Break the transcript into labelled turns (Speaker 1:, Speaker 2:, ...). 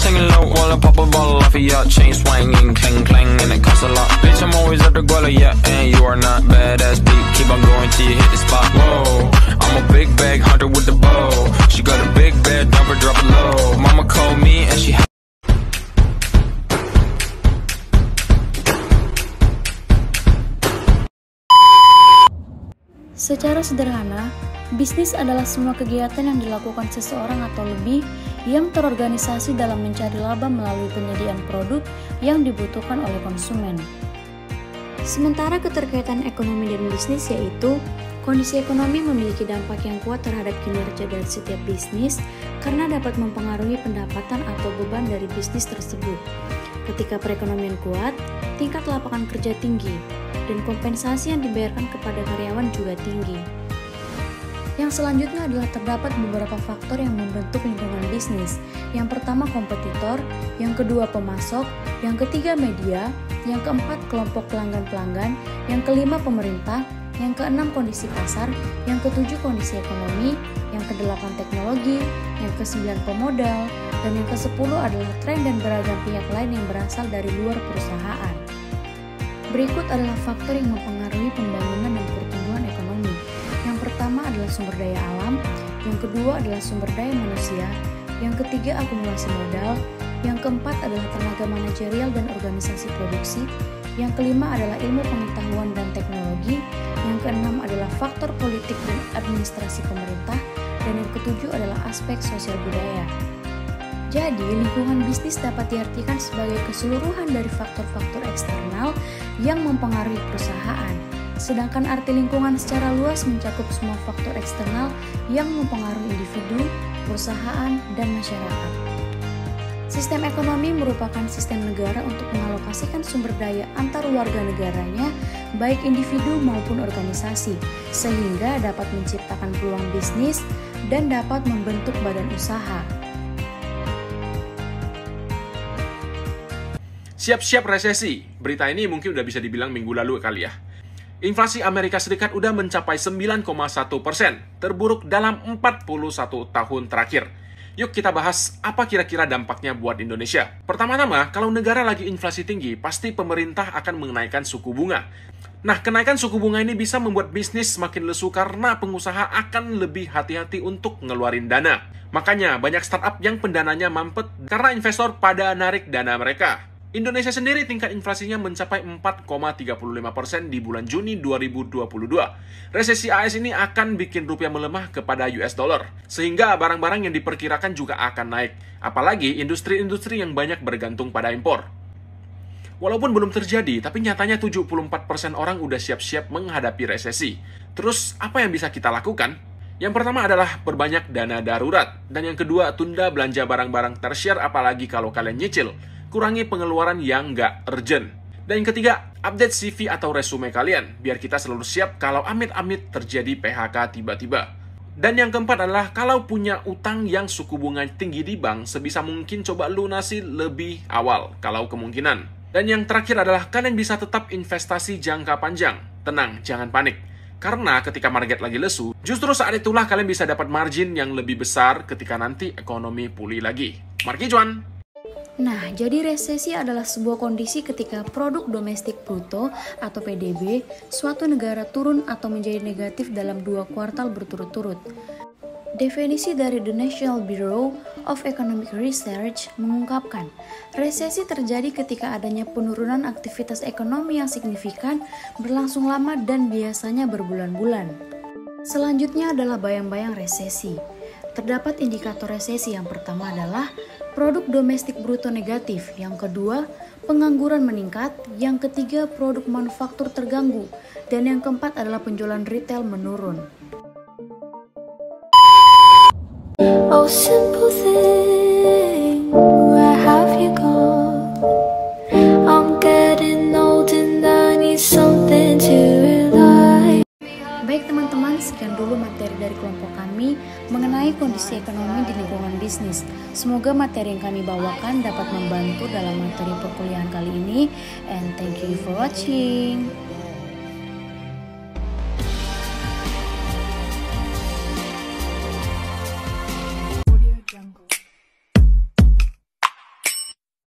Speaker 1: singing low while I pop a bottle off of ya. Chain swinging, clang clang, and it costs a lot. Bitch, I'm always at the guala, yeah, and you are not badass beat. Keep on going till you hit the spot. Whoa, I'm a big bag hunter with the bow. She got a big bed, never drop it low. Mama called me and she
Speaker 2: Secara sederhana, bisnis adalah semua kegiatan yang dilakukan seseorang atau lebih yang terorganisasi dalam mencari laba melalui penyediaan produk yang dibutuhkan oleh konsumen. Sementara keterkaitan ekonomi dan bisnis yaitu kondisi ekonomi memiliki dampak yang kuat terhadap kinerja dari setiap bisnis karena dapat mempengaruhi pendapatan atau beban dari bisnis tersebut. Ketika perekonomian kuat, tingkat lapangan kerja tinggi, dan kompensasi yang dibayarkan kepada karyawan juga tinggi. Yang selanjutnya adalah terdapat beberapa faktor yang membentuk lingkungan bisnis. Yang pertama kompetitor, yang kedua pemasok, yang ketiga media, yang keempat kelompok pelanggan-pelanggan, yang kelima pemerintah, yang keenam kondisi pasar, yang ketujuh kondisi ekonomi, yang kedelapan teknologi, yang kesembilan pemodal, dan yang kesepuluh adalah tren dan beragam pihak lain yang berasal dari luar perusahaan. Berikut adalah faktor yang mempengaruhi pembangunan dan pertumbuhan ekonomi. Yang pertama adalah sumber daya alam, yang kedua adalah sumber daya manusia, yang ketiga akumulasi modal, yang keempat adalah tenaga manajerial dan organisasi produksi, yang kelima adalah ilmu pengetahuan dan teknologi, yang keenam adalah faktor politik dan administrasi pemerintah, dan yang ketujuh adalah aspek sosial budaya. Jadi, lingkungan bisnis dapat diartikan sebagai keseluruhan dari faktor-faktor eksternal yang mempengaruhi perusahaan. Sedangkan arti lingkungan secara luas mencakup semua faktor eksternal yang mempengaruhi individu, perusahaan, dan masyarakat. Sistem ekonomi merupakan sistem negara untuk mengalokasikan sumber daya antar warga negaranya, baik individu maupun organisasi, sehingga dapat menciptakan peluang bisnis dan dapat membentuk badan usaha.
Speaker 3: Siap-siap resesi. Berita ini mungkin udah bisa dibilang minggu lalu kali ya. Inflasi Amerika Serikat udah mencapai 9,1%, terburuk dalam 41 tahun terakhir. Yuk kita bahas apa kira-kira dampaknya buat Indonesia. Pertama-tama, kalau negara lagi inflasi tinggi, pasti pemerintah akan menaikkan suku bunga. Nah, kenaikan suku bunga ini bisa membuat bisnis semakin lesu karena pengusaha akan lebih hati-hati untuk ngeluarin dana. Makanya, banyak startup yang pendananya mampet karena investor pada narik dana mereka. Indonesia sendiri tingkat inflasinya mencapai 4,35% di bulan Juni 2022. Resesi AS ini akan bikin rupiah melemah kepada US dollar, sehingga barang-barang yang diperkirakan juga akan naik, apalagi industri-industri yang banyak bergantung pada impor. Walaupun belum terjadi, tapi nyatanya 74% orang udah siap-siap menghadapi resesi. Terus, apa yang bisa kita lakukan? Yang pertama adalah perbanyak dana darurat, dan yang kedua tunda belanja barang-barang tersier apalagi kalau kalian nyicil. Kurangi pengeluaran yang nggak urgent. Dan yang ketiga, update CV atau resume kalian, biar kita selalu siap kalau amit-amit terjadi PHK tiba-tiba. Dan yang keempat adalah, kalau punya utang yang suku bunga tinggi di bank, sebisa mungkin coba lunasi lebih awal, kalau kemungkinan. Dan yang terakhir adalah, kalian bisa tetap investasi jangka panjang. Tenang, jangan panik. Karena ketika market lagi lesu, justru saat itulah kalian bisa dapat margin yang lebih besar ketika nanti ekonomi pulih lagi. Marki cuan!
Speaker 2: Nah, jadi resesi adalah sebuah kondisi ketika produk domestik bruto atau PDB suatu negara turun atau menjadi negatif dalam 2 kuartal berturut-turut. Definisi dari The National Bureau of Economic Research mengungkapkan, resesi terjadi ketika adanya penurunan aktivitas ekonomi yang signifikan, berlangsung lama dan biasanya berbulan-bulan. Selanjutnya adalah bayang-bayang resesi. Terdapat indikator resesi. Yang pertama adalah produk domestik bruto negatif, yang kedua pengangguran meningkat, yang ketiga produk manufaktur terganggu, dan yang keempat adalah penjualan retail menurun.
Speaker 4: Oh simple thing, where have you gone? I'm getting old and I need something to rely.
Speaker 2: Baik teman-teman, sekian dulu materi dari kelompok kami mengenai kondisi ekonomi di lingkungan bisnis. Semoga materi yang kami bawakan dapat membantu dalam materi perkuliahan kali ini. And thank you for watching.